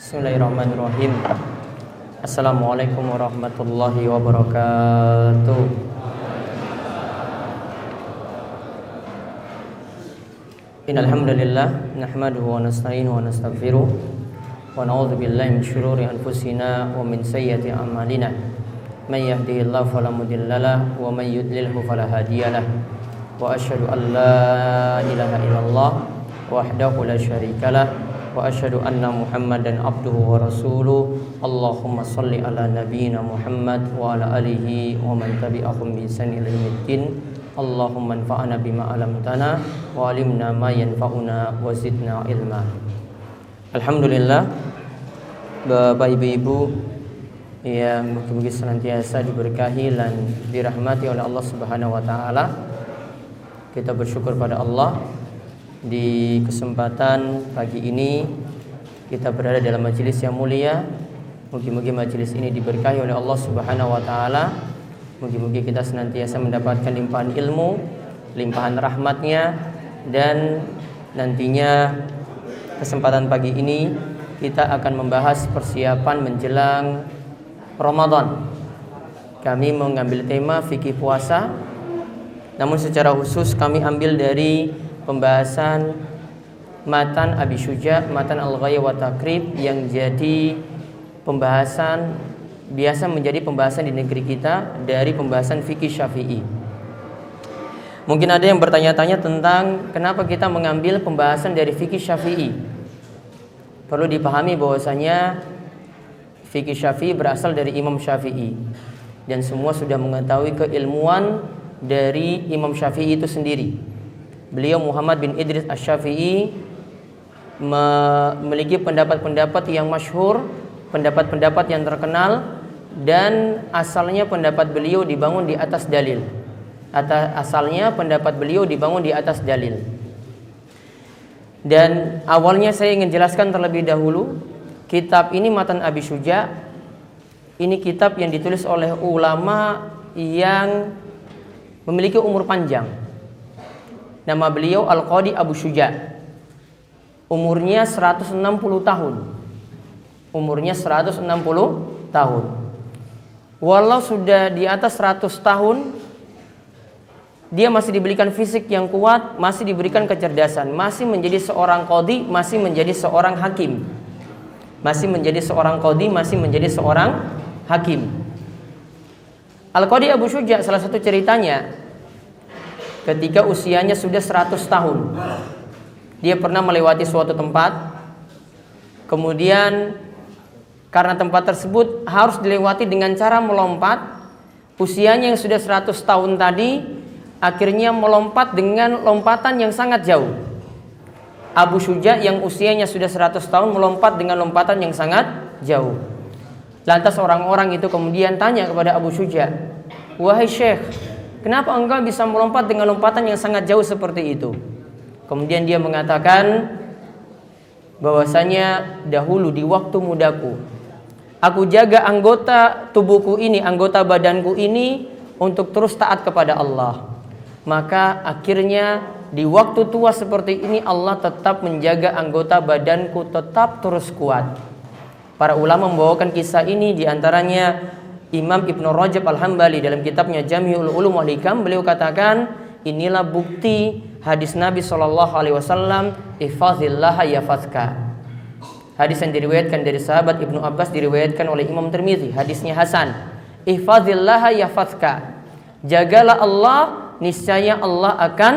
Bismillahirrahmanirrahim. Assalamualaikum warahmatullahi wabarakatuh. Innal hamdalillah nahmaduhu wa nasta'inuhu wa nastaghfiruh wa na'udzu billahi min shururi anfusina wa min sayyiati a'malina. May yahdihillahu fala mudhillalah wa may yudlilhu fala hadiyalah. Wa asyhadu an la ilaha illallah wahdahu la syarikalah wa asyhadu anna Muhammadan abduhu wa rasuluh. Allahumma shalli ala nabiyyina Muhammad wa ala alihi wa man tabi'ahum bi ihsan ila yaumiddin. Allahumma anfa'na bima 'allamtana wa 'allimna ma yanfa'una wa zidna ilma. Alhamdulillah, Bapak Ibu yang mungkin senantiasa diberkahi dan dirahmati oleh Allah Subhanahu wa taala. Kita bersyukur pada Allah di kesempatan pagi ini kita berada dalam majelis yang mulia. Mungkin majelis ini diberkahi oleh Allah Subhanahu wa taala. Mungkin kita senantiasa mendapatkan limpahan ilmu, limpahan rahmatnya, dan nantinya kesempatan pagi ini kita akan membahas persiapan menjelang Ramadan. Kami mengambil tema fikih puasa, namun secara khusus kami ambil dari pembahasan matan Abi Syuja, matan Al-Ghaya wa Taqrib, yang jadi pembahasan biasa menjadi pembahasan di negeri kita dari pembahasan fikih Syafi'i. Mungkin ada yang bertanya-tanya tentang kenapa kita mengambil pembahasan dari fikih Syafi'i. Perlu dipahami bahwasanya fikih Syafi'i berasal dari Imam Syafi'i, dan semua sudah mengetahui keilmuan dari Imam Syafi'i itu sendiri. Beliau Muhammad bin Idris Asy-Syafi'i memiliki pendapat-pendapat yang masyhur, pendapat-pendapat yang terkenal, dan asalnya pendapat beliau dibangun di atas dalil. Asalnya pendapat beliau dibangun di atas dalil. Dan awalnya saya ingin jelaskan terlebih dahulu, kitab ini Matan Abi Syuja, ini kitab yang ditulis oleh ulama yang memiliki umur panjang. Nama beliau Al-Qadi Abu Syuja. Umurnya 160 tahun. Umurnya 160 tahun. Walau sudah di atas 100 tahun, dia masih diberikan fisik yang kuat, masih diberikan kecerdasan, masih menjadi seorang qadhi, masih menjadi seorang hakim. Masih menjadi seorang qadhi, masih menjadi seorang hakim. Al-Qadi Abu Syuja, salah satu ceritanya, ketika usianya sudah 100 tahun, dia pernah melewati suatu tempat. Kemudian karena tempat tersebut harus dilewati dengan cara melompat, usianya yang sudah 100 tahun tadi akhirnya melompat dengan lompatan yang sangat jauh. Abu Syuja yang usianya sudah 100 tahun melompat dengan lompatan yang sangat jauh. Lantas orang-orang itu kemudian tanya kepada Abu Syuja, "Wahai Syekh, kenapa engkau bisa melompat dengan lompatan yang sangat jauh seperti itu?" Kemudian dia mengatakan bahwasanya dahulu di waktu mudaku, aku jaga anggota tubuhku ini, anggota badanku ini untuk terus taat kepada Allah. Maka akhirnya di waktu tua seperti ini Allah tetap menjaga anggota badanku tetap terus kuat. Para ulama membawakan kisah ini, diantaranya Imam Ibnu Rajab Al-Hambali dalam kitabnya Jami'ul Ulum wal Hikam, beliau katakan, inilah bukti hadis Nabi SAW, ihfazillaha yafazka. Hadis yang diriwayatkan dari sahabat Ibnu Abbas, diriwayatkan oleh Imam Tirmidzi, hadisnya hasan. Ihfazillaha yafazka. Jagalah Allah, niscaya Allah akan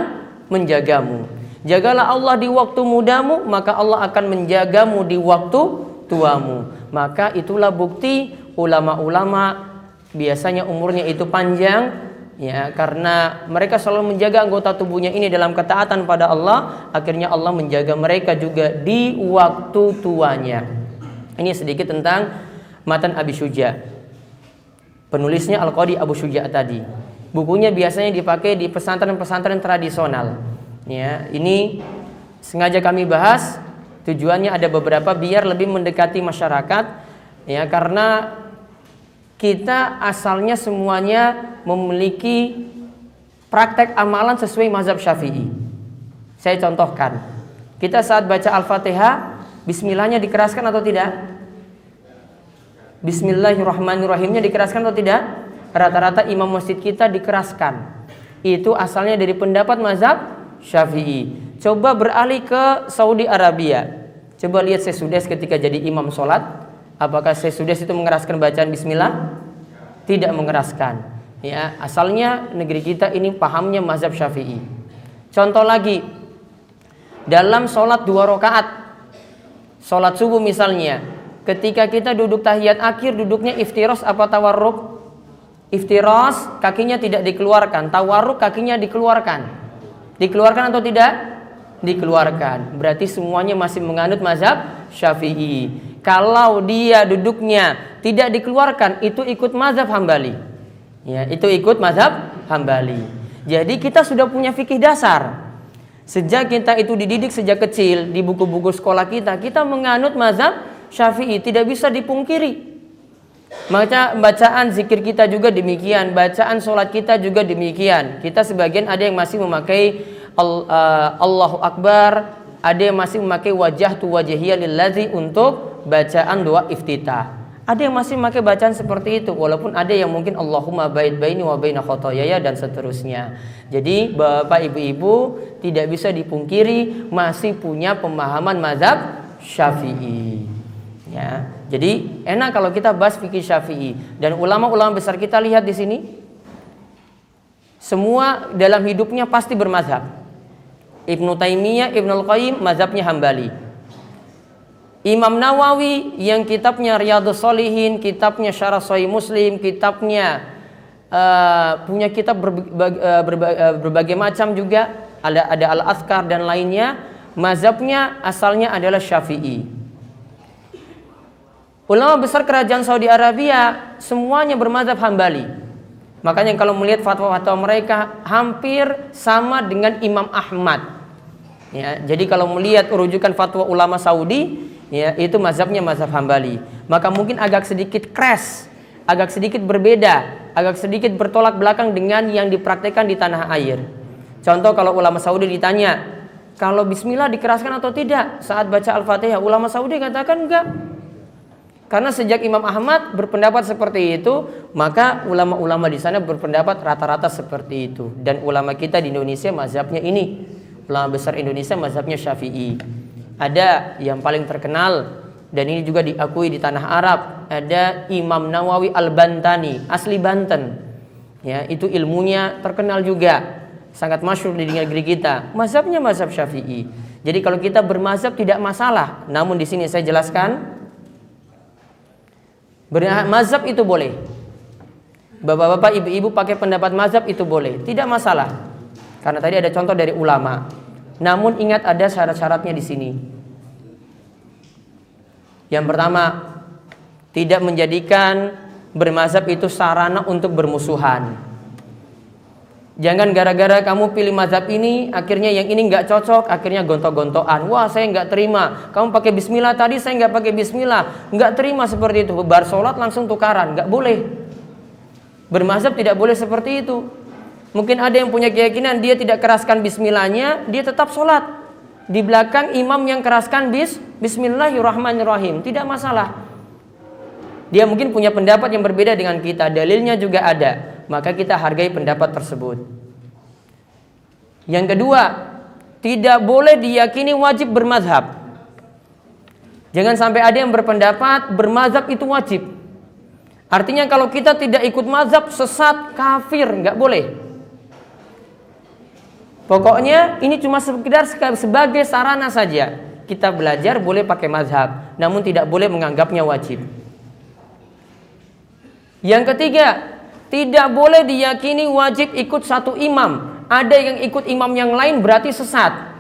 menjagamu. Jagalah Allah di waktu mudamu, maka Allah akan menjagamu di waktu tuamu. Maka itulah bukti ulama-ulama biasanya umurnya itu panjang, ya, karena mereka selalu menjaga anggota tubuhnya ini dalam ketaatan pada Allah. Akhirnya Allah menjaga mereka juga di waktu tuanya. Ini sedikit tentang Matan Abi Syuja. Penulisnya Al-Qadi Abu Syuja tadi. Bukunya biasanya dipakai di pesantren-pesantren tradisional. Ya, ini sengaja kami bahas. Tujuannya ada beberapa biar lebih mendekati masyarakat, ya, karena kita asalnya semuanya memiliki praktek amalan sesuai mazhab Syafi'i. Saya contohkan. Kita saat baca Al-Fatihah, bismillahnya dikeraskan atau tidak? Bismillahirrahmanirrahimnya dikeraskan atau tidak? Rata-rata imam masjid kita dikeraskan. Itu asalnya dari pendapat mazhab Syafi'i. Coba beralih ke Saudi Arabia. Coba lihat Syekh Sudais ketika jadi imam sholat. Apakah Syekh Sudais itu mengeraskan bacaan bismillah? Tidak mengeraskan. Ya, asalnya negeri kita ini pahamnya mazhab Syafi'i. Contoh lagi, dalam sholat 2 rakaat, sholat subuh misalnya, ketika kita duduk tahiyat akhir, duduknya iftiros apa tawarruk? Iftiros, kakinya tidak dikeluarkan. Tawarruk, kakinya dikeluarkan. Dikeluarkan atau tidak? Dikeluarkan. Berarti semuanya masih menganut mazhab Syafi'i. Kalau dia duduknya tidak dikeluarkan, itu ikut mazhab Hambali. Ya, itu ikut mazhab Hambali. Jadi kita sudah punya fikih dasar. Sejak kita itu dididik sejak kecil di buku-buku sekolah kita, kita menganut mazhab Syafi'i, tidak bisa dipungkiri. Bacaan zikir kita juga demikian, bacaan sholat kita juga demikian. Kita sebagian ada yang masih memakai Allahu Akbar, ada yang masih memakai wajhatu wajhiyya lillazi untuk bacaan doa iftitah. Ada yang masih memakai bacaan seperti itu, walaupun ada yang mungkin Allahumma ba'id baini wa baina khotoyaya dan seterusnya. Jadi Bapak Ibu-ibu tidak bisa dipungkiri masih punya pemahaman mazhab Syafi'i. Ya, jadi enak kalau kita bahas fikih Syafi'i, dan ulama-ulama besar kita lihat di sini semua dalam hidupnya pasti bermazhab. Ibnu Taimiyah, Ibnul Qayyim mazhabnya Hambali. Imam Nawawi yang kitabnya Riyadhus Shalihin, kitabnya Syarah Sahih Muslim, kitabnya punya kitab berbagai macam juga, ada Al-Azkar dan lainnya, mazhabnya asalnya adalah Syafi'i. Ulama besar kerajaan Saudi Arabia semuanya bermazhab Hambali. Makanya kalau melihat fatwa-fatwa mereka hampir sama dengan Imam Ahmad. Ya, jadi kalau melihat rujukan fatwa ulama Saudi, ya, itu mazhabnya mazhab Hambali. Maka mungkin agak sedikit crash, agak sedikit berbeda, agak sedikit bertolak belakang dengan yang dipraktekkan di tanah air. Contoh kalau ulama Saudi ditanya, kalau bismillah dikeraskan atau tidak saat baca Al-Fatihah, ulama Saudi katakan enggak. Karena sejak Imam Ahmad berpendapat seperti itu, maka ulama-ulama di sana berpendapat rata-rata seperti itu. Dan ulama kita di Indonesia mazhabnya ini, ulama besar Indonesia mazhabnya Syafi'i. Ada yang paling terkenal dan ini juga diakui di tanah Arab, ada Imam Nawawi Al-Bantani, asli Banten. Ya, itu ilmunya terkenal juga, sangat masyhur di negeri kita. Mazhabnya mazhab Syafi'i. Jadi kalau kita bermazhab tidak masalah. Namun di sini saya jelaskan, mazhab itu boleh. Bapak-bapak, ibu-ibu pakai pendapat mazhab itu boleh, tidak masalah. Karena tadi ada contoh dari ulama. Namun ingat ada syarat-syaratnya di sini. Yang pertama, tidak menjadikan bermazhab itu sarana untuk bermusuhan. Jangan gara-gara kamu pilih mazhab ini, akhirnya yang ini nggak cocok, akhirnya gontok-gontokan. Wah, saya nggak terima. Kamu pakai bismillah tadi, saya nggak pakai bismillah. Nggak terima seperti itu. Bar sholat langsung tukaran, nggak boleh. Bermazhab tidak boleh seperti itu. Mungkin ada yang punya keyakinan dia tidak keraskan bismillahnya, dia tetap sholat. Di belakang imam yang keraskan bismillahirrahmanirrahim, tidak masalah. Dia mungkin punya pendapat yang berbeda dengan kita, dalilnya juga ada. Maka kita hargai pendapat tersebut. Yang kedua, tidak boleh diyakini wajib bermazhab. Jangan sampai ada yang berpendapat bermazhab itu wajib. Artinya kalau kita tidak ikut mazhab sesat, kafir, nggak boleh. Pokoknya ini cuma sekedar sebagai sarana saja. Kita belajar boleh pakai mazhab, namun tidak boleh menganggapnya wajib. Yang ketiga, tidak boleh diyakini wajib ikut satu imam. Ada yang ikut imam yang lain berarti sesat.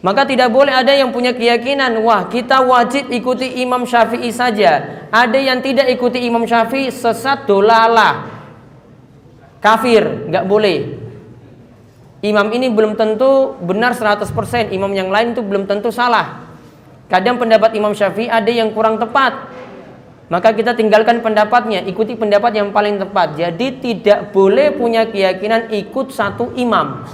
Maka tidak boleh ada yang punya keyakinan, wah kita wajib ikuti Imam Syafi'i saja. Ada yang tidak ikuti Imam Syafi'i, sesat, dolalah, kafir, nggak boleh. Imam ini belum tentu benar 100%, imam yang lain itu belum tentu salah. Kadang pendapat Imam Syafi'i ada yang kurang tepat, maka kita tinggalkan pendapatnya, ikuti pendapat yang paling tepat. Jadi tidak boleh punya keyakinan ikut satu imam.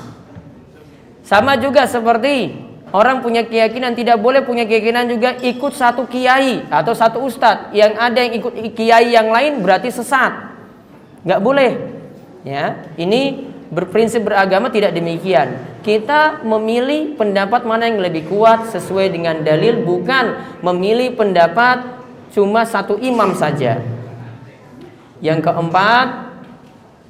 Sama juga seperti Orang punya keyakinan tidak boleh punya keyakinan juga ikut satu kiai atau satu ustadz. Yang ada yang ikut kiai yang lain berarti sesat. Nggak boleh. Ya, ini berprinsip beragama tidak demikian. Kita memilih pendapat mana yang lebih kuat sesuai dengan dalil, bukan memilih pendapat cuma satu imam saja. Yang keempat,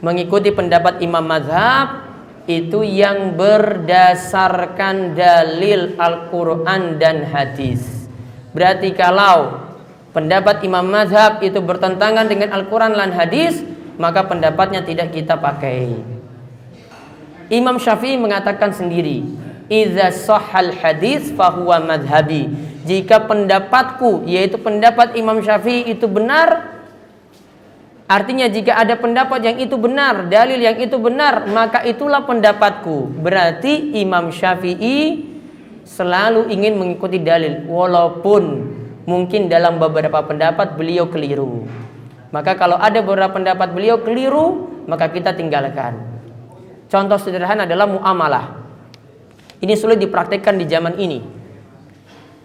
mengikuti pendapat imam mazhab itu yang berdasarkan dalil Al-Quran dan hadis. Berarti kalau pendapat imam mazhab itu bertentangan dengan Al-Quran dan hadis, maka pendapatnya tidak kita pakai. Imam Syafi'i mengatakan sendiri, idza sahhal hadis fahuwa madhabi. Jika pendapatku, yaitu pendapat Imam Syafi'i itu benar, artinya jika ada pendapat yang itu benar, dalil yang itu benar, maka itulah pendapatku. Berarti Imam Syafi'i selalu ingin mengikuti dalil, walaupun mungkin dalam beberapa pendapat beliau keliru. Maka kalau ada beberapa pendapat beliau keliru, maka kita tinggalkan. Contoh sederhana adalah muamalah. Ini sulit dipraktikkan di zaman ini.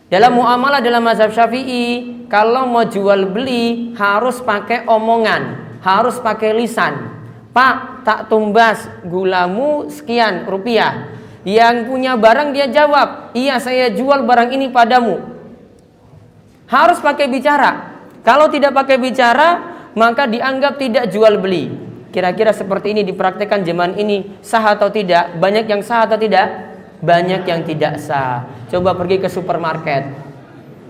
Dalam muamalah dalam mazhab Syafi'i, kalau mau jual beli harus pakai omongan, harus pakai lisan. Pak, tak tumbas gulamu sekian rupiah. Yang punya barang dia jawab, iya saya jual barang ini padamu. Harus pakai bicara. Kalau tidak pakai bicara, maka dianggap tidak jual beli. Kira-kira seperti ini dipraktikkan zaman ini, sah atau tidak? Banyak yang sah atau tidak? Banyak yang tidak sah. Coba pergi ke supermarket,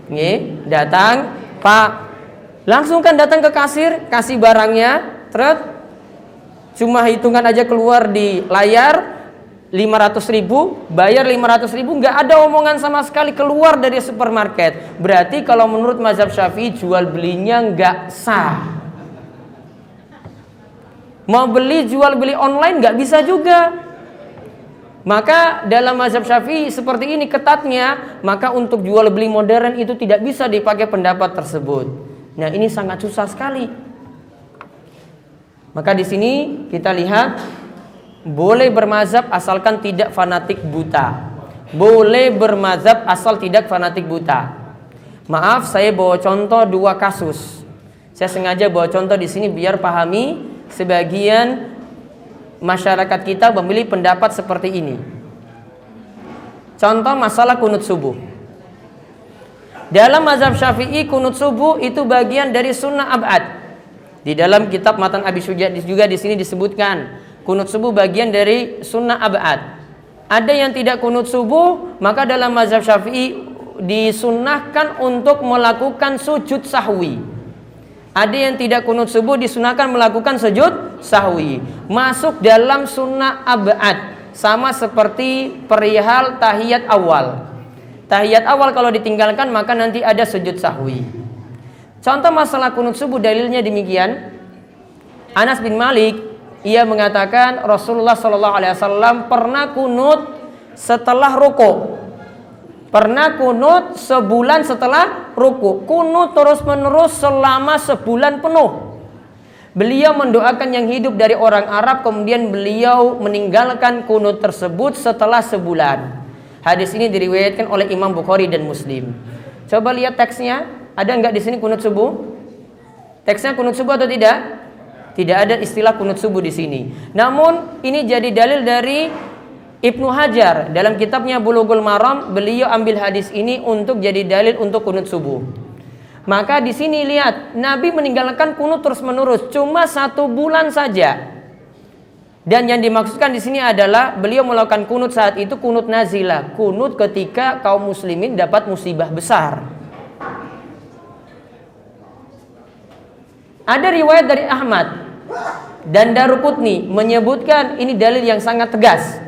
nih, datang, Pak, langsung kan datang ke kasir, kasih barangnya, terus cuma hitungan aja keluar di layar 500.000, bayar 500.000, nggak ada omongan sama sekali keluar dari supermarket. Berarti kalau menurut mazhab Syafi'i jual belinya nggak sah. Mau beli jual beli online nggak bisa juga. Maka dalam mazhab Syafi'i seperti ini ketatnya, maka untuk jual beli modern itu tidak bisa dipakai pendapat tersebut. Nah, ini sangat susah sekali. Maka di sini kita lihat boleh bermazhab asalkan tidak fanatik buta. Boleh bermazhab asal tidak fanatik buta. Maaf, saya bawa contoh dua kasus. Saya sengaja bawa contoh di sini biar pahami sebagian masyarakat kita memilih pendapat seperti ini. Contoh masalah kunut subuh. Dalam mazhab Syafi'i kunut subuh itu bagian dari sunnah ab'ad. Di dalam kitab Matan Abi Syuja juga di sini disebutkan kunut subuh bagian dari sunnah ab'ad. Ada yang tidak kunut subuh, maka dalam mazhab Syafi'i disunnahkan untuk melakukan sujud sahwi. Ada yang tidak kunut subuh disunahkan melakukan sujud sahwi. Masuk dalam sunnah ab'ad. Sama seperti perihal tahiyat awal. Tahiyat awal kalau ditinggalkan maka nanti ada sujud sahwi. Contoh masalah kunut subuh dalilnya demikian. Anas bin Malik, ia mengatakan Rasulullah SAW pernah kunut setelah rukuk. Pernah kunut sebulan setelah ruku. Kunut terus-menerus selama sebulan penuh. Beliau mendoakan yang hidup dari orang Arab, kemudian beliau meninggalkan kunut tersebut setelah sebulan. Hadis ini diriwayatkan oleh Imam Bukhari dan Muslim. Coba lihat teksnya, ada enggak di sini kunut subuh? Teksnya kunut subuh atau tidak? Tidak ada istilah kunut subuh di sini. Namun ini jadi dalil dari Ibnu Hajar dalam kitabnya Bulughul Maram, beliau ambil hadis ini untuk jadi dalil untuk kunut subuh. Maka di sini lihat, Nabi meninggalkan kunut terus-menerus cuma 1 bulan saja. Dan yang dimaksudkan di sini adalah beliau melakukan kunut saat itu kunut nazilah, kunut ketika kaum muslimin dapat musibah besar. Ada riwayat dari Ahmad dan Daruqutni menyebutkan ini dalil yang sangat tegas.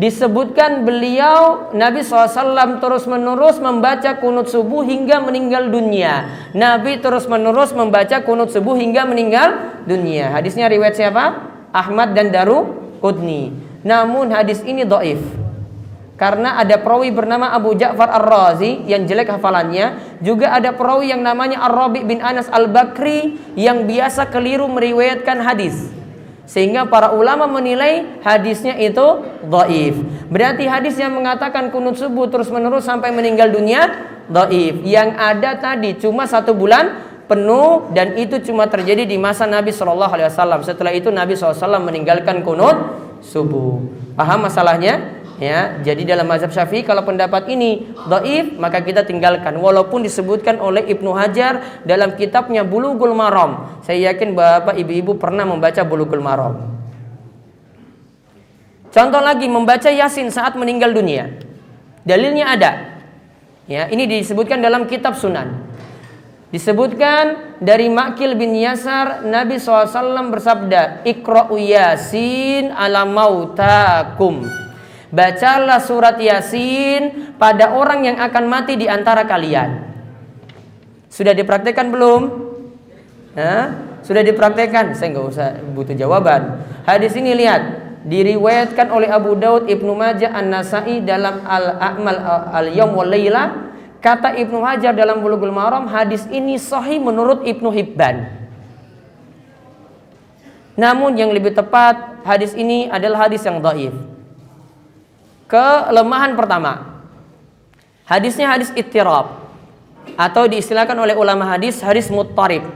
Disebutkan beliau Nabi SAW terus-menerus membaca kunut subuh hingga meninggal dunia. Nabi terus-menerus membaca kunut subuh hingga meninggal dunia. Hadisnya riwayat siapa? Ahmad dan Daruqutni. Namun hadis ini dhaif. Karena ada perawi bernama Abu Ja'far Ar-Razi yang jelek hafalannya. Juga ada perawi yang namanya Ar-Rabi bin Anas Al-Bakri yang biasa keliru meriwayatkan hadis. Sehingga para ulama menilai hadisnya itu dhaif. Berarti hadis yang mengatakan kunut subuh terus menerus sampai meninggal dunia dhaif. Yang ada tadi cuma 1 bulan penuh, dan itu cuma terjadi di masa Nabi SAW. Setelah itu Nabi SAW meninggalkan kunut subuh. Paham masalahnya? Ya, jadi dalam mazhab Syafi'i kalau pendapat ini dhaif maka kita tinggalkan, walaupun disebutkan oleh Ibnu Hajar dalam kitabnya Bulughul Maram. Saya yakin Bapak Ibu-ibu pernah membaca Bulughul Maram. Contoh lagi, membaca Yasin saat meninggal dunia. Dalilnya ada. Ya, ini disebutkan dalam kitab Sunan. Disebutkan dari Ma'qil bin Yasar, Nabi SAW bersabda, "Iqra'u Yasin ala mautakum." Bacalah surat Yasin pada orang yang akan mati di antara kalian. Sudah dipraktekkan belum? Sudah dipraktekkan? Saya nggak usah butuh jawaban. Hadis ini lihat, diriwayatkan oleh Abu Daud, Ibnu Majah, An-Nasa'i dalam Al-A'mal Al-Yawm wal Laila. Kata Ibnu Hajar dalam Bulughul Maram, hadis ini sahih menurut Ibnu Hibban. Namun yang lebih tepat, hadis ini adalah hadis yang dhaif. Kelemahan pertama, hadisnya hadis ittirab, atau diistilahkan oleh ulama hadis muttarib.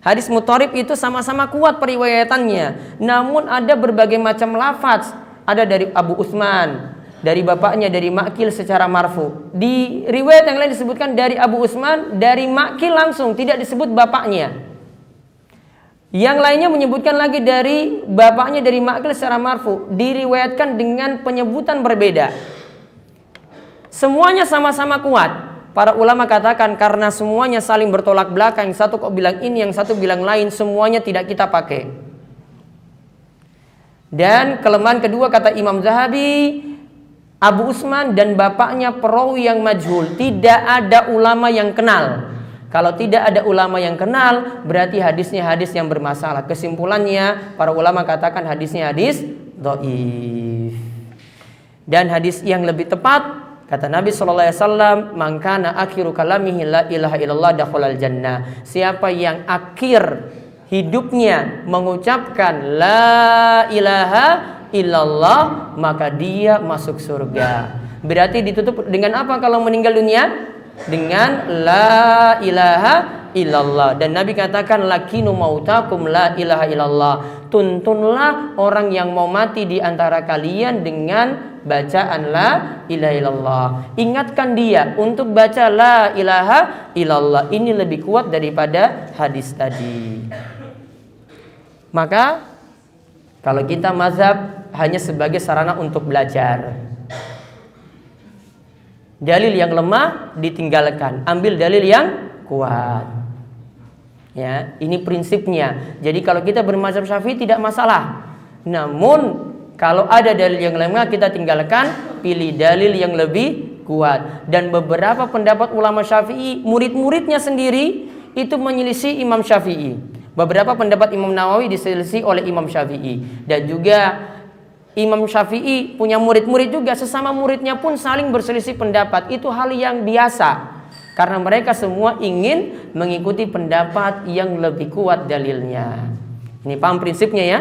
Hadis muttarib itu sama-sama kuat periwayatannya, namun ada berbagai macam lafaz. Ada dari Abu Utsman, dari bapaknya, dari Ma'qil secara marfu. Di riwayat yang lain disebutkan dari Abu Utsman, dari Ma'qil langsung, tidak disebut bapaknya. Yang lainnya menyebutkan lagi dari bapaknya, dari Ma'qil secara marfu, diriwayatkan dengan penyebutan berbeda. Semuanya sama-sama kuat. Para ulama katakan karena semuanya saling bertolak belakang, yang satu kok bilang ini, yang satu bilang lain, semuanya tidak kita pakai. Dan kelemahan kedua, kata Imam Zahabi, Abu Utsman dan bapaknya perawi yang majhul, tidak ada ulama yang kenal. Kalau tidak ada ulama yang kenal, berarti hadisnya hadis yang bermasalah. Kesimpulannya, para ulama katakan hadisnya hadis dhaif. Dan hadis yang lebih tepat, kata Nabi SAW, "Man kana akhiru kalamihi la ilaha illallah dakhalal jannah." Siapa yang akhir hidupnya mengucapkan la ilaha illallah, maka dia masuk surga. Berarti ditutup dengan apa kalau meninggal dunia? Dengan la ilaha illallah. Dan Nabi katakan, "Lakinu mautakum la ilaha illallah." Tuntunlah orang yang mau mati di antara kalian dengan bacaan la ilaha illallah. Ingatkan dia untuk baca la ilaha illallah. Ini lebih kuat daripada hadis tadi. Maka kalau kita mazhab hanya sebagai sarana untuk belajar, dalil yang lemah ditinggalkan, ambil dalil yang kuat. Ya, ini prinsipnya. Jadi kalau kita bermazhab Syafi'i tidak masalah. Namun kalau ada dalil yang lemah kita tinggalkan, pilih dalil yang lebih kuat. Dan beberapa pendapat ulama Syafi'i, murid-muridnya sendiri itu menyelisih Imam Syafi'i. Beberapa pendapat Imam Nawawi diselisih oleh Imam Syafi'i. Dan juga Imam Syafi'i punya murid-murid juga, sesama muridnya pun saling berselisih pendapat. Itu hal yang biasa, karena mereka semua ingin mengikuti pendapat yang lebih kuat dalilnya. Ini paham prinsipnya ya.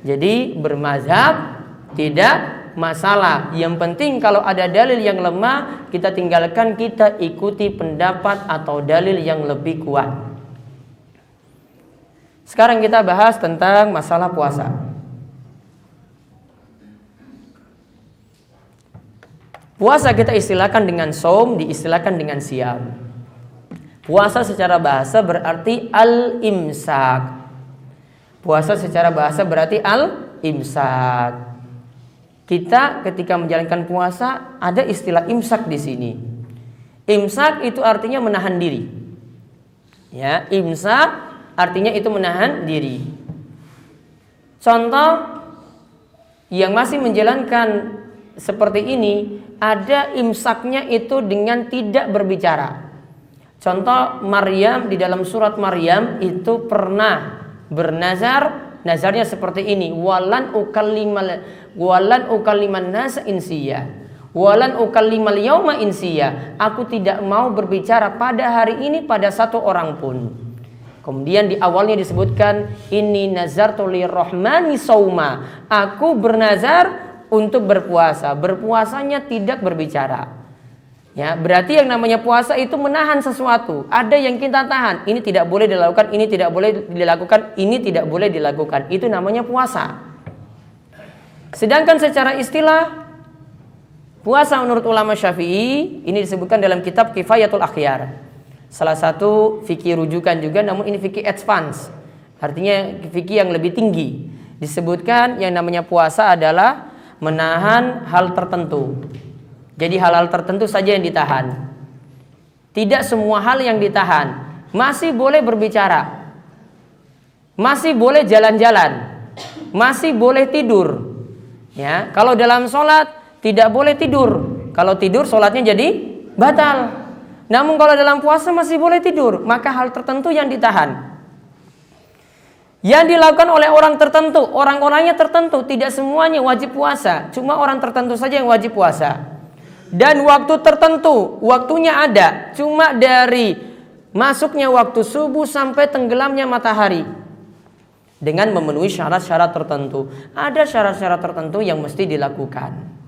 Jadi bermazhab tidak masalah. Yang penting kalau ada dalil yang lemah, kita tinggalkan, kita ikuti pendapat atau dalil yang lebih kuat. Sekarang kita bahas tentang masalah puasa. Puasa kita istilahkan dengan saum, diistilahkan dengan siam. Puasa secara bahasa berarti al-imsak. Puasa secara bahasa berarti al-imsak. Kita ketika menjalankan puasa ada istilah imsak di sini. Imsak itu artinya menahan diri. Ya, imsak artinya itu menahan diri. Contoh yang masih menjalankan seperti ini, ada imsaknya itu dengan tidak berbicara. Contoh Maryam, di dalam surat Maryam itu pernah bernazar, nazarnya seperti ini, walan ukalliman nasa insiya, walan ukallimal yauma insiya. Aku tidak mau berbicara pada hari ini pada satu orang pun. Kemudian di awalnya disebutkan inni nazartu lirrahmani sauma. Aku bernazar untuk berpuasa. Berpuasanya tidak berbicara. Ya, berarti yang namanya puasa itu menahan sesuatu. Ada yang kita tahan. Ini tidak boleh dilakukan, ini tidak boleh dilakukan, ini tidak boleh dilakukan. Itu namanya puasa. Sedangkan secara istilah puasa menurut ulama Syafi'i ini disebutkan dalam kitab Kifayatul Akhyar. Salah satu fikih rujukan juga, namun ini fikih advance. Artinya fikih yang lebih tinggi. Disebutkan yang namanya puasa adalah menahan hal tertentu. Jadi hal-hal tertentu saja yang ditahan. Tidak semua hal yang ditahan. Masih boleh berbicara. Masih boleh jalan-jalan. Masih boleh tidur. Ya, kalau dalam sholat tidak boleh tidur. Kalau tidur sholatnya jadi batal. Namun kalau dalam puasa masih boleh tidur, maka hal tertentu yang ditahan. Yang dilakukan oleh orang tertentu, orang-orangnya tertentu, tidak semuanya wajib puasa. Cuma orang tertentu saja yang wajib puasa. Dan waktu tertentu, waktunya ada. Cuma dari masuknya waktu subuh sampai tenggelamnya matahari. Dengan memenuhi syarat-syarat tertentu. Ada syarat-syarat tertentu yang mesti dilakukan.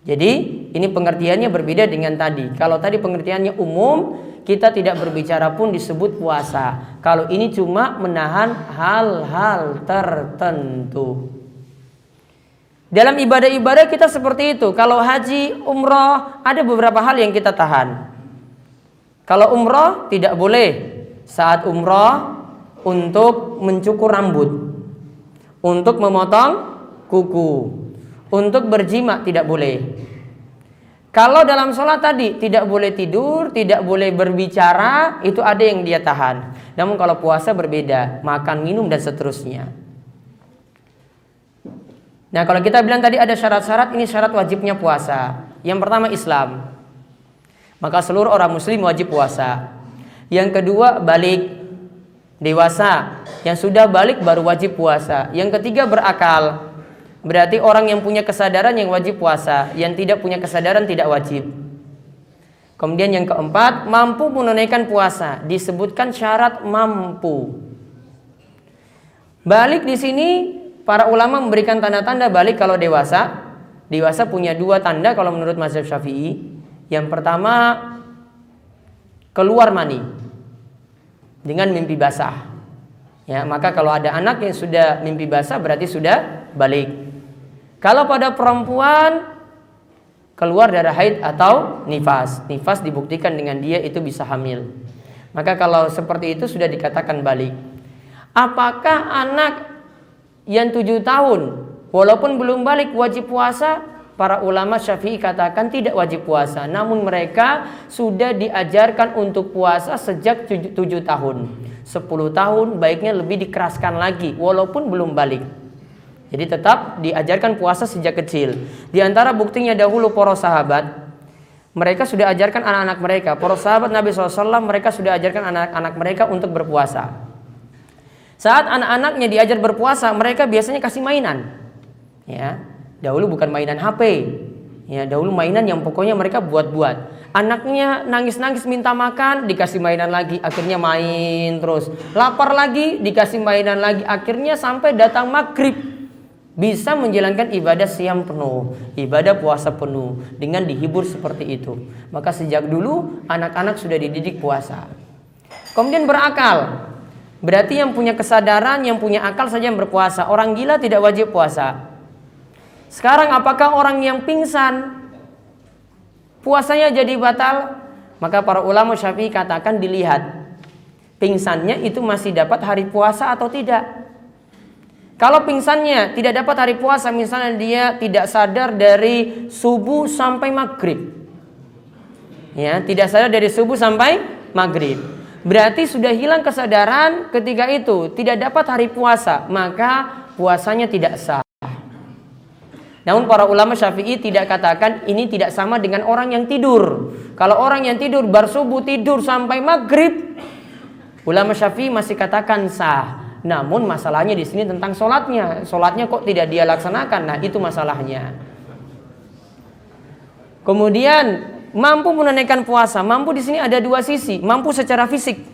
Jadi ini pengertiannya berbeda dengan tadi. Kalau tadi pengertiannya umum, kita tidak berbicara pun disebut puasa. Kalau ini cuma menahan hal-hal tertentu. Dalam ibadah-ibadah kita seperti itu. Kalau haji, umroh, ada beberapa hal yang kita tahan. Kalau umroh tidak boleh saat umroh untuk mencukur rambut, untuk memotong kuku, untuk berjima tidak boleh. Kalau dalam sholat tadi tidak boleh tidur, tidak boleh berbicara, itu ada yang dia tahan. Namun kalau puasa berbeda, makan, minum dan seterusnya. Nah kalau kita bilang tadi ada syarat-syarat, ini syarat wajibnya puasa. Yang pertama Islam, maka seluruh orang muslim wajib puasa. Yang kedua balik, dewasa. Yang sudah balik baru wajib puasa. Yang ketiga berakal. Berarti orang yang punya kesadaran yang wajib puasa, yang tidak punya kesadaran tidak wajib. Kemudian yang keempat, mampu menunaikan puasa, disebutkan syarat mampu. Balik di sini para ulama memberikan tanda-tanda balik kalau dewasa. Dewasa punya dua tanda kalau menurut mazhab Syafi'i. Yang pertama, keluar mani dengan mimpi basah. Ya, maka kalau ada anak yang sudah mimpi basah berarti sudah balik. Kalau pada perempuan keluar darah haid atau nifas. Nifas dibuktikan dengan dia itu bisa hamil. Maka kalau seperti itu sudah dikatakan balik. Apakah anak yang 7 tahun walaupun belum balik wajib puasa? Para ulama Syafi'i katakan tidak wajib puasa. Namun mereka sudah diajarkan untuk puasa sejak 7 tahun. 10 tahun baiknya lebih dikeraskan lagi walaupun belum balik. Jadi tetap diajarkan puasa sejak kecil. Di antara buktinya dahulu para sahabat, mereka sudah ajarkan anak-anak mereka. Para sahabat Nabi SAW mereka sudah ajarkan anak-anak mereka untuk berpuasa. Saat anak-anaknya diajar berpuasa, mereka biasanya kasih mainan. Ya, dahulu bukan mainan HP. Ya, dahulu mainan yang pokoknya mereka buat-buat. Anaknya nangis-nangis minta makan, dikasih mainan lagi, akhirnya main terus. Lapar lagi, dikasih mainan lagi, akhirnya sampai datang maghrib. Bisa menjalankan ibadah siam penuh, ibadah puasa penuh dengan dihibur seperti itu. Maka sejak dulu anak-anak sudah dididik puasa. Kemudian berakal. Berarti yang punya kesadaran, yang punya akal saja yang berpuasa. Orang gila tidak wajib puasa. Sekarang apakah orang yang pingsan puasanya jadi batal? Maka para ulama Syafi'i katakan dilihat pingsannya itu masih dapat hari puasa atau tidak. Kalau pingsannya tidak dapat hari puasa, misalnya dia tidak sadar dari subuh sampai maghrib, ya, tidak sadar dari subuh sampai maghrib, berarti sudah hilang kesadaran ketika itu, tidak dapat hari puasa, maka puasanya tidak sah. Namun para ulama Syafi'i tidak katakan ini tidak sama dengan orang yang tidur. Kalau orang yang tidur bersubuh tidur sampai maghrib, ulama Syafi'i masih katakan sah. Namun masalahnya di sini tentang sholatnya. Sholatnya kok tidak dia laksanakan? Nah itu masalahnya. Kemudian mampu menunaikan puasa. Mampu di sini ada dua sisi. Mampu secara fisik.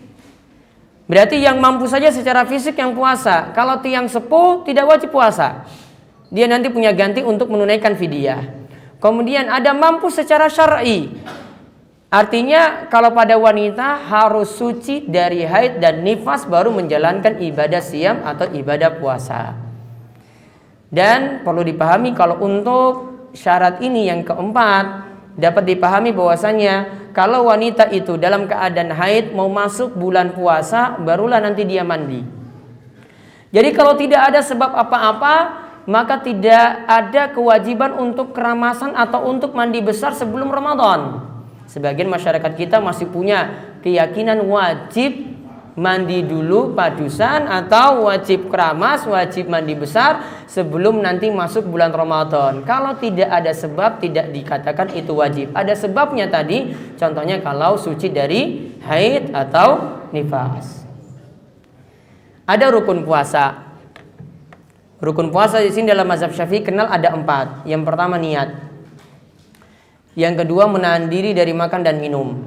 Berarti yang mampu saja secara fisik yang puasa. Kalau yang sepuh tidak wajib puasa. Dia nanti punya ganti untuk menunaikan fidyah. Kemudian ada mampu secara syar'i. Artinya kalau pada wanita harus suci dari haid dan nifas baru menjalankan ibadah siyam atau ibadah puasa. Dan perlu dipahami kalau untuk syarat ini yang keempat dapat dipahami bahwasanya kalau wanita itu dalam keadaan haid mau masuk bulan puasa barulah nanti dia mandi. Jadi kalau tidak ada sebab apa-apa maka tidak ada kewajiban untuk keramasan atau untuk mandi besar sebelum Ramadan. Sebagian masyarakat kita masih punya keyakinan wajib mandi dulu padusan atau wajib keramas, wajib mandi besar sebelum nanti masuk bulan Ramadan. Kalau tidak ada sebab tidak dikatakan itu wajib. Ada sebabnya tadi, contohnya kalau suci dari haid atau nifas. Ada rukun puasa. Rukun puasa di sini dalam mazhab Syafi'i kenal ada 4. Yang pertama niat. Yang kedua menahan diri dari makan dan minum.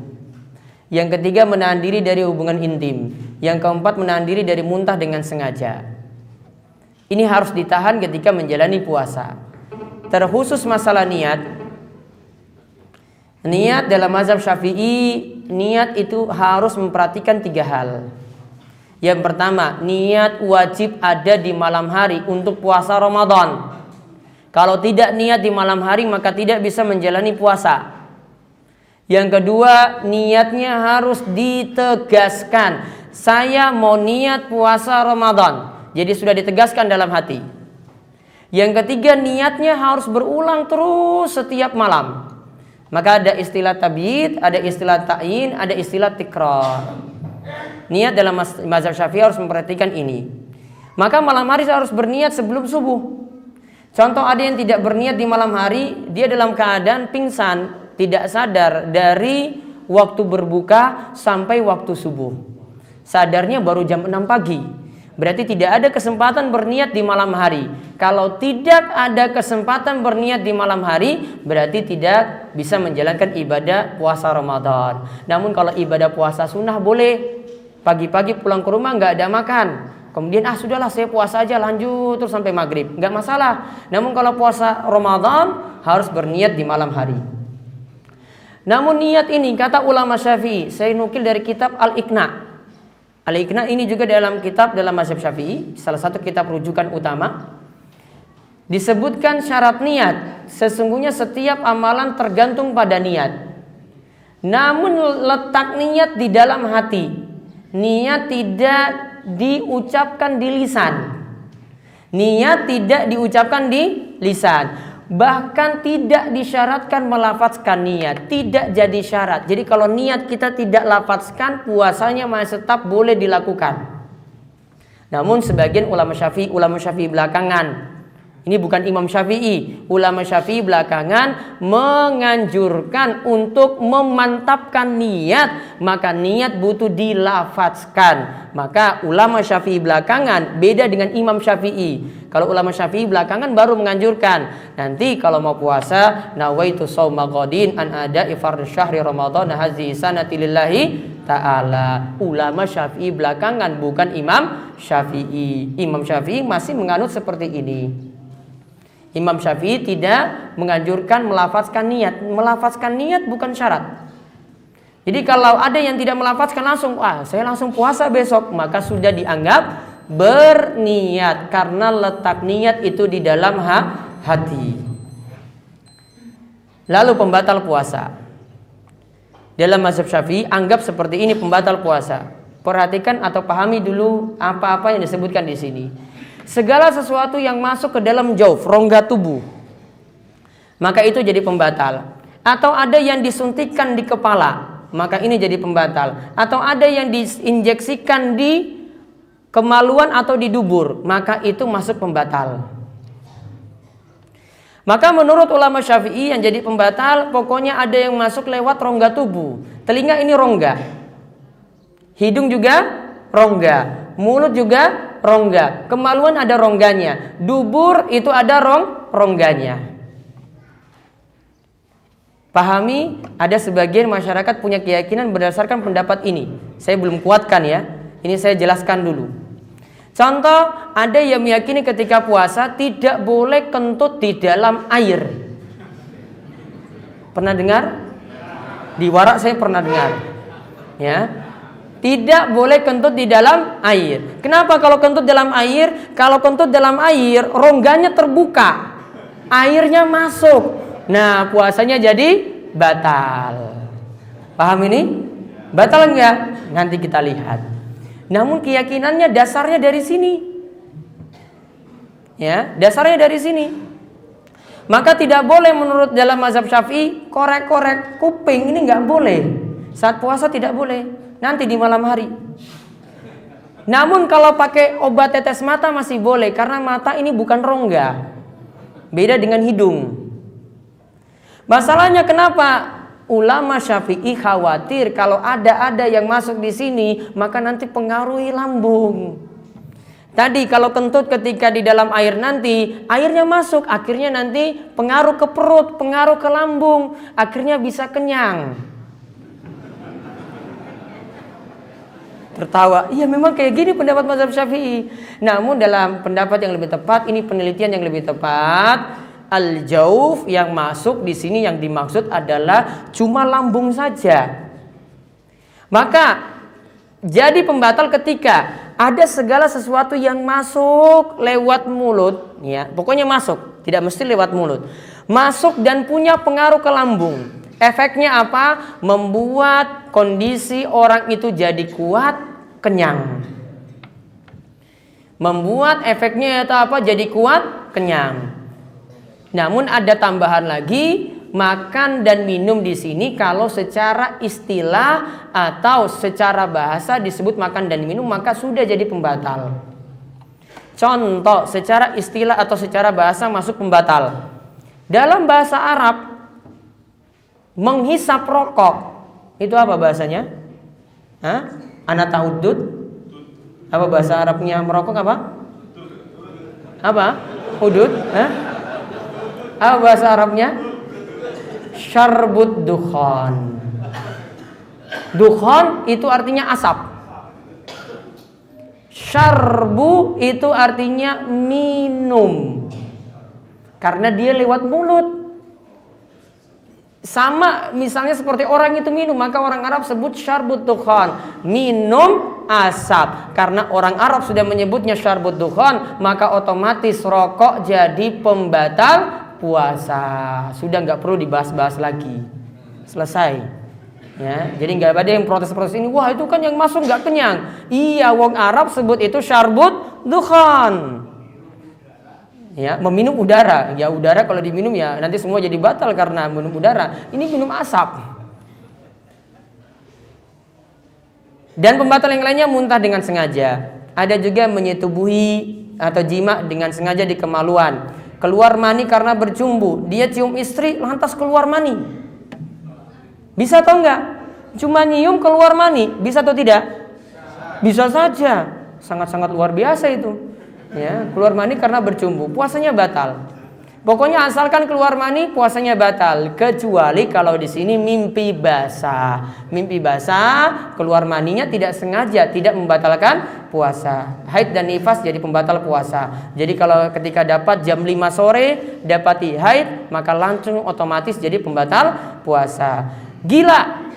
Yang ketiga menahan diri dari hubungan intim. Yang keempat menahan diri dari muntah dengan sengaja. Ini harus ditahan ketika menjalani puasa. Terkhusus masalah niat. Niat dalam mazhab Syafi'i, niat itu harus memperhatikan 3 hal. Yang pertama, niat wajib ada di malam hari untuk puasa Ramadan. Kalau tidak niat di malam hari maka tidak bisa menjalani puasa. Yang kedua, niatnya harus ditegaskan. Saya mau niat puasa Ramadan. Jadi sudah ditegaskan dalam hati. Yang ketiga, niatnya harus berulang terus setiap malam. Maka ada istilah tabyid, ada istilah ta'yin, ada istilah tikrar. Niat dalam mazhab Syafi'i harus memperhatikan ini. Maka malam hari harus berniat sebelum subuh. Contoh ada yang tidak berniat di malam hari, dia dalam keadaan pingsan, tidak sadar dari waktu berbuka sampai waktu subuh. Sadarnya baru jam 6 pagi. Berarti tidak ada kesempatan berniat di malam hari. Kalau tidak ada kesempatan berniat di malam hari, berarti tidak bisa menjalankan ibadah puasa Ramadan. Namun kalau ibadah puasa sunnah boleh. Pagi-pagi pulang ke rumah nggak ada makan. Kemudian sudahlah saya puasa aja lanjut terus sampai maghrib, nggak masalah. Namun kalau puasa Ramadan harus berniat di malam hari. Namun niat ini kata ulama Syafi'i, saya nukil dari kitab Al-Iqna. Al-Iqna ini juga dalam kitab dalam mazhab Syafi'i, salah satu kitab rujukan utama. Disebutkan syarat niat, sesungguhnya setiap amalan tergantung pada niat. Namun letak niat di dalam hati. Niat tidak diucapkan di lisan. Niat tidak diucapkan di lisan. Bahkan tidak disyaratkan melafazkan niat. Tidak jadi syarat. Jadi kalau niat kita tidak lafazkan, puasanya masih tetap boleh dilakukan. Namun sebagian ulama Syafi'i belakangan, ini bukan Imam Syafi'i, ulama Syafi'i belakangan menganjurkan untuk memantapkan niat, maka niat butuh dilafazkan. Maka ulama Syafi'i belakangan beda dengan Imam Syafi'i. Kalau ulama Syafi'i belakangan baru menganjurkan, nanti kalau mau puasa, nawaitu shauma ghadin an ada'i fardhu syahri ramadhan hadhihi sanati lillahi ta'ala. Ulama Syafi'i belakangan, bukan Imam Syafi'i. Imam Syafi'i masih menganut seperti ini. Imam Syafi'i tidak menganjurkan melafazkan niat. Melafazkan niat bukan syarat. Jadi kalau ada yang tidak melafazkan langsung, saya langsung puasa besok, maka sudah dianggap berniat karena letak niat itu di dalam hati. Lalu pembatal puasa. Dalam mazhab Syafi'i anggap seperti ini pembatal puasa. Perhatikan atau pahami dulu apa-apa yang disebutkan di sini. Segala sesuatu yang masuk ke dalam jauf, rongga tubuh, maka itu jadi pembatal. Atau ada yang disuntikkan di kepala, maka ini jadi pembatal. Atau ada yang diinjeksikan di kemaluan atau di dubur, maka itu masuk pembatal. Maka menurut ulama Syafi'i yang jadi pembatal, pokoknya ada yang masuk lewat rongga tubuh. Telinga ini rongga, hidung juga rongga, mulut juga rongga, kemaluan ada rongganya, dubur itu ada rongganya. Pahami, ada sebagian masyarakat punya keyakinan berdasarkan pendapat ini. Saya belum kuatkan ya. Ini saya jelaskan dulu. Contoh, ada yang meyakini ketika puasa tidak boleh kentut di dalam air. Pernah dengar? Di warak saya pernah dengar. Ya. Tidak boleh kentut di dalam air. Kenapa kalau kentut dalam air? Kalau kentut dalam air, rongganya terbuka. Airnya masuk. Nah, puasanya jadi batal. Paham ini? Batal enggak? Nanti kita lihat. Namun keyakinannya dasarnya dari sini. Ya, dasarnya dari sini. Maka tidak boleh menurut dalam mazhab Syafi'i korek-korek kuping, ini enggak boleh. Saat puasa tidak boleh. Nanti di malam hari. Namun kalau pakai obat tetes mata masih boleh, karena mata ini bukan rongga. Beda dengan hidung. Masalahnya kenapa? Ulama Syafi'i khawatir kalau ada yang masuk di sini, maka nanti pengaruhi lambung. Tadi kalau kentut ketika di dalam air, nanti airnya masuk, akhirnya nanti pengaruh ke perut, pengaruh ke lambung, akhirnya bisa kenyang. Tertawa, iya memang kayak gini pendapat mazhab Syafi'i. Namun dalam pendapat yang lebih tepat, ini penelitian yang lebih tepat, al-jauf yang masuk di sini yang dimaksud adalah cuma lambung saja. Maka jadi pembatal ketika ada segala sesuatu yang masuk lewat mulut, ya, pokoknya masuk, tidak mesti lewat mulut. Masuk dan punya pengaruh ke lambung. Efeknya apa? Membuat kondisi orang itu jadi kuat, kenyang. Membuat efeknya itu apa? Jadi kuat, kenyang. Namun ada tambahan lagi, makan dan minum di sini kalau secara istilah atau secara bahasa disebut makan dan minum, maka sudah jadi pembatal. Contoh, secara istilah atau secara bahasa masuk pembatal. Dalam bahasa Arab, menghisap rokok itu apa bahasanya? Ana tahudud? Apa bahasa Arabnya merokok apa? Apa? Hudud? Apa bahasa Arabnya? Syarbut dukhan. Dukhan itu artinya asap. Syarbu itu artinya minum. Karena dia lewat mulut. Sama misalnya seperti orang itu minum, maka orang Arab sebut syarbut dukhan, minum asap. Karena orang Arab sudah menyebutnya syarbut dukhan, maka otomatis rokok jadi pembatal puasa. Sudah nggak perlu dibahas-bahas lagi. Selesai. Ya, jadi nggak ada yang protes-protes ini. Wah, itu kan yang masuk nggak kenyang. Iya, wong Arab sebut itu syarbut dukhan. Ya, meminum udara. Ya, udara kalau diminum ya nanti semua jadi batal karena minum udara. Ini minum asap. Dan pembatal yang lainnya muntah dengan sengaja. Ada juga menyetubuhi atau jima dengan sengaja di kemaluan. Keluar mani karena bercumbu. Dia cium istri lantas keluar mani. Bisa atau enggak? Cuma nyium keluar mani, bisa atau tidak? Bisa saja. Sangat-sangat luar biasa itu. Ya, keluar mani karena bercumbu, puasanya batal. Pokoknya asalkan keluar mani, puasanya batal, kecuali kalau di sini mimpi basah. Mimpi basah, keluar maninya tidak sengaja, tidak membatalkan puasa. Haid dan nifas jadi pembatal puasa. Jadi kalau ketika dapat jam 5 sore, dapati haid, maka langsung otomatis jadi pembatal puasa. Gila,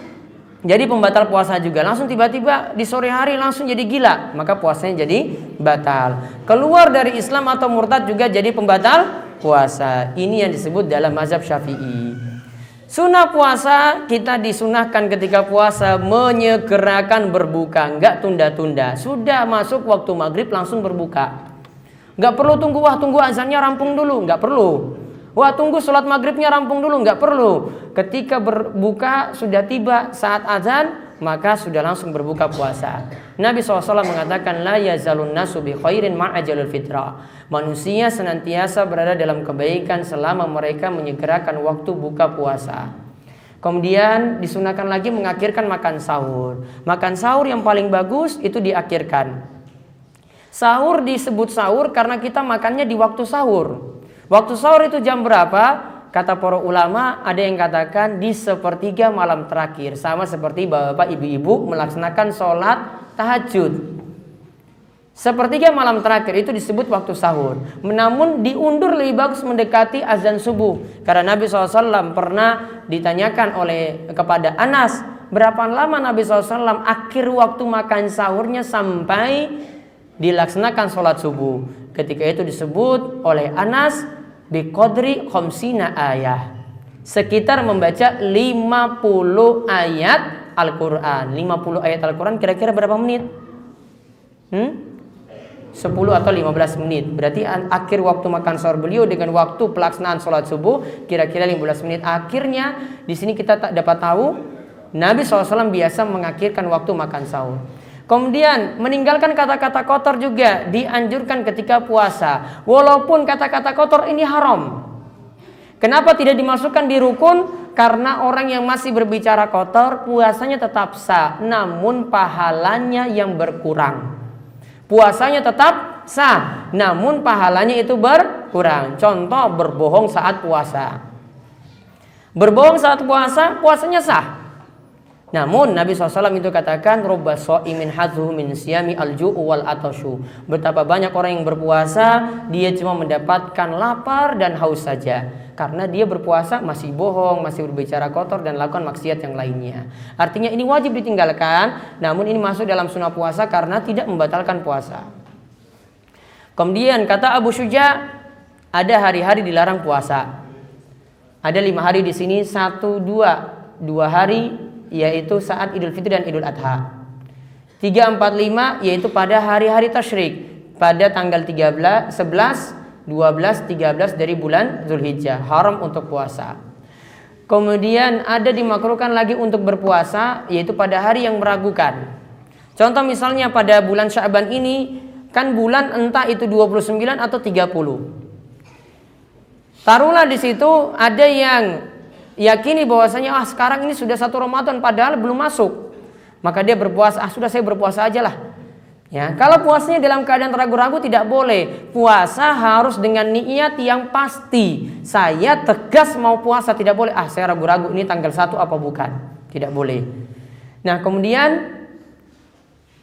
jadi pembatal puasa juga. Langsung tiba-tiba di sore hari langsung jadi gila, maka puasanya jadi batal. Keluar dari Islam atau murtad juga jadi pembatal puasa. Ini yang disebut dalam mazhab Syafi'i. Sunnah puasa, kita disunahkan ketika puasa menyegerakan berbuka, enggak tunda-tunda. Sudah masuk waktu maghrib langsung berbuka. Enggak perlu tunggu, tunggu azannya rampung dulu, enggak perlu. Tunggu sholat maghribnya rampung dulu, enggak perlu. Ketika berbuka sudah tiba saat azan, maka sudah langsung berbuka puasa. Nabi SAW mengatakan, la yazalun nasu bi khairin ma'ajalul fitrah. Manusia senantiasa berada dalam kebaikan selama mereka menyegerakan waktu buka puasa. Kemudian disunahkan lagi mengakhirkan makan sahur. Makan sahur yang paling bagus itu diakhirkan. Sahur disebut sahur karena kita makannya di waktu sahur. Waktu sahur itu jam berapa? kata para ulama, ada yang katakan di sepertiga malam terakhir, sama seperti bapak ibu-ibu melaksanakan sholat tahajud. Sepertiga malam terakhir itu disebut waktu sahur. Namun diundur lebih bagus mendekati azan subuh. Karena Nabi SAW pernah ditanyakan kepada Anas, berapa lama Nabi SAW akhir waktu makan sahurnya sampai dilaksanakan sholat subuh. Ketika itu disebut oleh Anas biqadri khamsina ayah, sekitar membaca 50 ayat Al-Quran. 50 ayat Al-Quran kira-kira berapa menit? 10 atau 15 menit. Berarti akhir waktu makan sahur beliau dengan waktu pelaksanaan sholat subuh kira-kira 15 menit. Akhirnya di sini kita tak dapat tahu Nabi SAW biasa mengakhirkan waktu makan sahur. Kemudian meninggalkan kata-kata kotor juga dianjurkan ketika puasa. Walaupun kata-kata kotor ini haram. Kenapa tidak dimasukkan di rukun? Karena orang yang masih berbicara kotor puasanya tetap sah, namun pahalanya yang berkurang. Puasanya tetap sah, namun pahalanya itu berkurang. Contoh berbohong saat puasa. Berbohong saat puasa, puasanya sah. Namun Nabi SAW itu katakan rubba sha'imin hadzuhu min siyami al-ju'u wal atashu. Betapa banyak orang yang berpuasa dia cuma mendapatkan lapar dan haus saja. Karena dia berpuasa masih bohong, masih berbicara kotor dan lakukan maksiat yang lainnya. Artinya ini wajib ditinggalkan, namun ini masuk dalam sunnah puasa karena tidak membatalkan puasa. Kemudian kata Abu Syuja, ada hari-hari dilarang puasa. Ada 5 hari di sini, 1, 2 hari yaitu saat Idul Fitri dan Idul Adha. 3, 4, 5 yaitu pada hari-hari tasyrik, pada tanggal 13, 11, 12, 13 dari bulan Zulhijjah, haram untuk puasa. Kemudian ada dimakruhkan lagi untuk berpuasa yaitu pada hari yang meragukan. Contoh misalnya pada bulan Sya'ban ini kan bulan entah itu 29 atau 30. Taruhlah di situ ada yang yakini bahwasanya sekarang ini sudah 1 Ramadan padahal belum masuk. Maka dia berpuasa, sudah saya berpuasa aja lah. Ya, kalau puasanya dalam keadaan ragu-ragu tidak boleh. Puasa harus dengan niat yang pasti. Saya tegas mau puasa, tidak boleh saya ragu-ragu ini tanggal 1 apa bukan. Tidak boleh. Nah, kemudian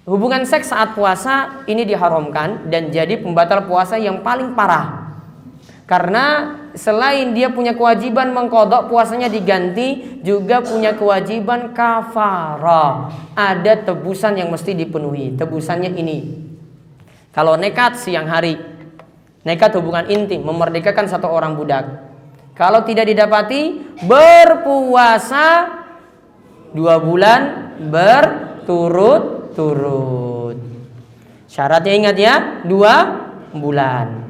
hubungan seks saat puasa ini diharamkan dan jadi pembatal puasa yang paling parah. Karena selain dia punya kewajiban mengqadha puasanya diganti, juga punya kewajiban kafarah. Ada tebusan yang mesti dipenuhi. Tebusannya ini. Kalau nekat siang hari, nekat hubungan intim, memerdekakan 1 orang budak. Kalau tidak didapati, berpuasa 2 bulan berturut-turut. Syaratnya ingat ya, 2 bulan.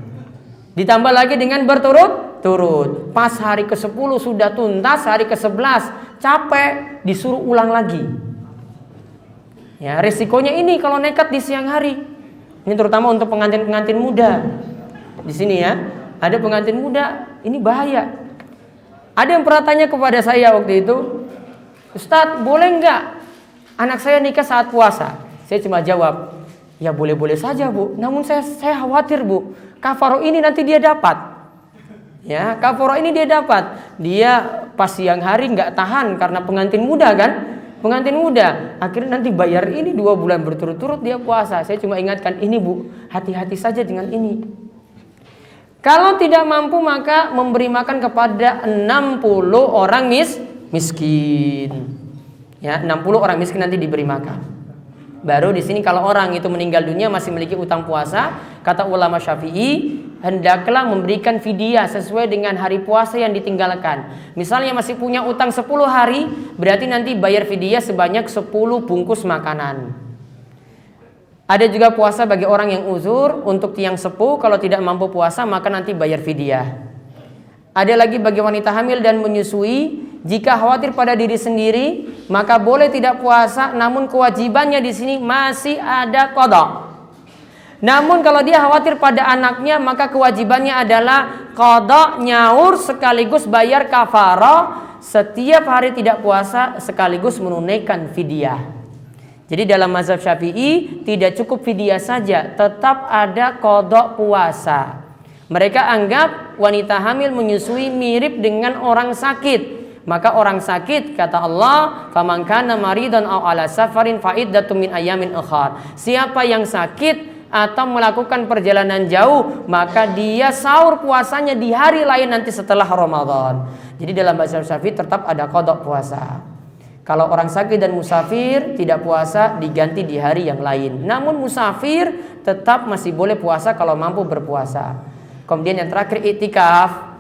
Ditambah lagi dengan berturut-turut. Pas hari ke-10 sudah tuntas, hari ke-11 capek, disuruh ulang lagi. Ya, risikonya ini kalau nekat di siang hari. Ini terutama untuk pengantin-pengantin muda. Di sini ya, ada pengantin muda, ini bahaya. Ada yang pernah tanya kepada saya waktu itu, Ustadz, boleh nggak anak saya nikah saat puasa? Saya cuma jawab, ya boleh-boleh saja Bu. Namun saya khawatir Bu, kafaroh ini nanti dia dapat. Ya, kafaroh ini dia dapat. Dia pas siang hari nggak tahan karena pengantin muda kan? Pengantin muda. Akhirnya nanti bayar ini 2 bulan berturut-turut dia puasa. Saya cuma ingatkan ini Bu, hati-hati saja dengan ini. Kalau tidak mampu maka memberi makan kepada 60 orang miskin. Ya, 60 orang miskin nanti diberi makan. Baru di sini kalau orang itu meninggal dunia masih memiliki utang puasa, kata ulama Syafi'i, hendaklah memberikan fidyah sesuai dengan hari puasa yang ditinggalkan. Misalnya masih punya utang 10 hari, berarti nanti bayar fidyah sebanyak 10 bungkus makanan. Ada juga puasa bagi orang yang uzur, untuk tiang sepuh kalau tidak mampu puasa maka nanti bayar fidyah. Ada lagi bagi wanita hamil dan menyusui, jika khawatir pada diri sendiri, maka boleh tidak puasa, namun kewajibannya di sini masih ada qadha. Namun kalau dia khawatir pada anaknya, maka kewajibannya adalah qadha, nyaur sekaligus bayar kafarah, setiap hari tidak puasa sekaligus menunaikan fidyah. Jadi dalam mazhab Syafi'i tidak cukup fidyah saja, tetap ada qadha puasa. Mereka anggap wanita hamil menyusui mirip dengan orang sakit. Maka orang sakit, kata Allah, faman kana maridan aw ala safarin fa iddatun min ayamin ukhar. Siapa yang sakit atau melakukan perjalanan jauh, maka dia sahur puasanya di hari lain nanti setelah Ramadan. Jadi dalam bahasa Syafi'i tetap ada qada puasa. Kalau orang sakit dan musafir tidak puasa diganti di hari yang lain. Namun musafir tetap masih boleh puasa kalau mampu berpuasa. Kemudian yang terakhir itikaf.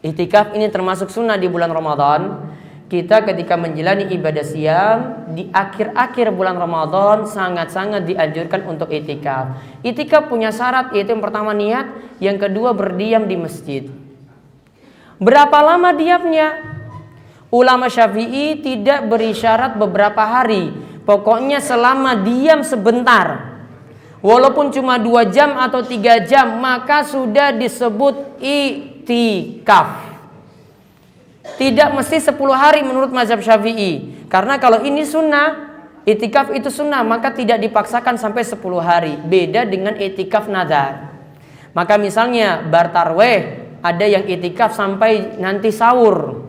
Itikaf ini termasuk sunnah di bulan Ramadan. Kita ketika menjalani ibadah siang di akhir-akhir bulan Ramadan sangat-sangat dianjurkan untuk itikaf. Itikaf punya syarat, yaitu yang pertama niat, yang kedua berdiam di masjid. Berapa lama diamnya? Ulama Syafi'i tidak beri syarat beberapa hari. Pokoknya selama diam sebentar. Walaupun cuma 2 jam atau 3 jam, maka sudah disebut itikaf. Tidak mesti 10 hari menurut mazhab Syafi'i. Karena kalau ini sunnah, itikaf itu sunnah, maka tidak dipaksakan sampai 10 hari. Beda dengan itikaf nazar. Maka misalnya bartarweh, ada yang itikaf sampai nanti sahur.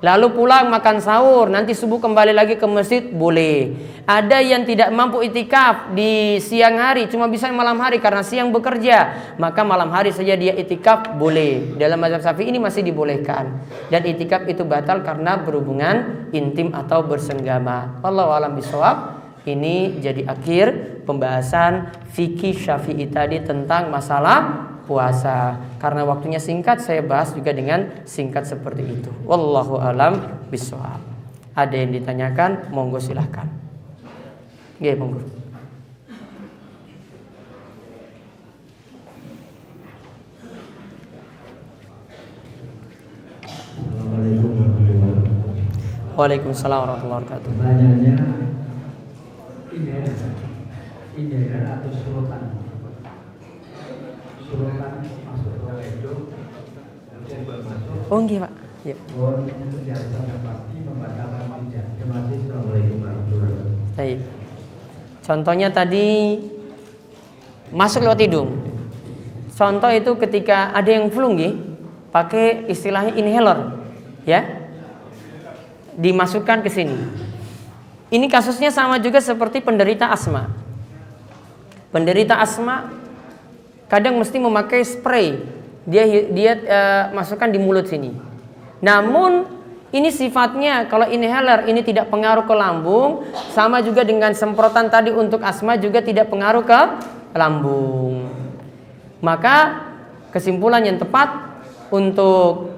Lalu pulang makan sahur, nanti subuh kembali lagi ke masjid, boleh. Ada yang tidak mampu itikaf di siang hari, cuma bisa malam hari karena siang bekerja, maka malam hari saja dia itikaf, boleh. Dalam mazhab Syafi'i ini masih dibolehkan. Dan itikaf itu batal karena berhubungan intim atau bersenggama. Wallahu a'lam bishawab. Ini jadi akhir pembahasan fikih Syafi'i tadi tentang masalah puasa. Karena waktunya singkat, saya bahas juga dengan singkat seperti itu. Wallahu a'lam bishawab. Ada yang ditanyakan, monggo silahkan. Ya, monggo. Assalamualaikum warahmatullahi wabarakatuh. Waalaikumsalam warahmatullahi wabarakatuh. Pertanyaannya, ini atau surutan. Surutan masuk ke rejo, masuk. Oh, nggih, Pak. Ya. Pasti membatalkan hijab. Terima kasih. Assalamualaikum warahmatullahi wabarakatuh. Baik. Contohnya tadi masuk lewat hidung. Contoh itu ketika ada yang flu nggih, pakai istilahnya inhaler, ya. Dimasukkan ke sini. Ini kasusnya sama juga seperti penderita asma. Penderita asma kadang mesti memakai spray. Dia masukkan di mulut sini. Namun ini sifatnya kalau inhaler ini tidak pengaruh ke lambung, sama juga dengan semprotan tadi untuk asma juga tidak pengaruh ke lambung. Maka kesimpulan yang tepat untuk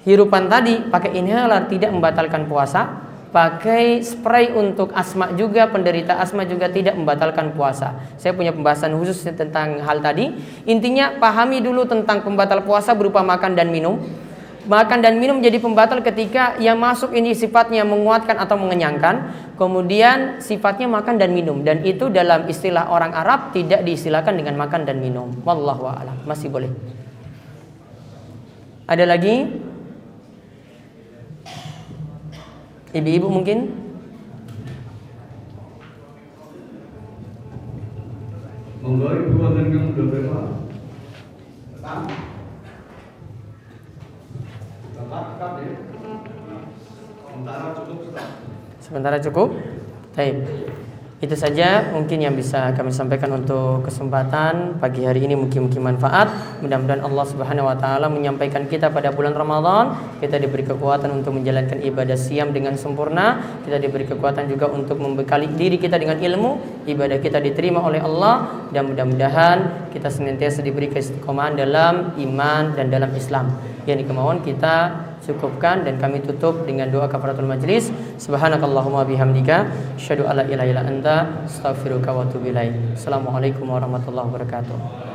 hirupan tadi pakai inhaler tidak membatalkan puasa. Pakai spray untuk asma juga, penderita asma juga tidak membatalkan puasa. Saya punya pembahasan khusus tentang hal tadi. Intinya pahami dulu tentang pembatal puasa berupa makan dan minum. Makan dan minum jadi pembatal ketika yang masuk ini sifatnya menguatkan atau mengenyangkan. Kemudian sifatnya makan dan minum. Dan itu dalam istilah orang Arab tidak diistilahkan dengan makan dan minum. Wallahu a'lam. Masih boleh. Ada lagi? Ibu-ibu mungkin? Monggo ibu wonten kang berapa? Bapak ya. Sementara cukup? Baik. Itu saja mungkin yang bisa kami sampaikan untuk kesempatan pagi hari ini, mungkin manfaat. Mudah-mudahan Allah Subhanahu wa taala menyampaikan kita pada bulan Ramadan, kita diberi kekuatan untuk menjalankan ibadah siam dengan sempurna, kita diberi kekuatan juga untuk membekali diri kita dengan ilmu, ibadah kita diterima oleh Allah, dan mudah-mudahan kita senantiasa diberi keistiqomahan dalam iman dan dalam Islam. Yang dikemauan kita cukupkan dan kami tutup dengan doa kafaratul majlis. Subhanakallahumma bihamdika asyhadu alla ilaha illa anta astaghfiruka wa atubu ilaik. Assalamualaikum warahmatullahi wabarakatuh.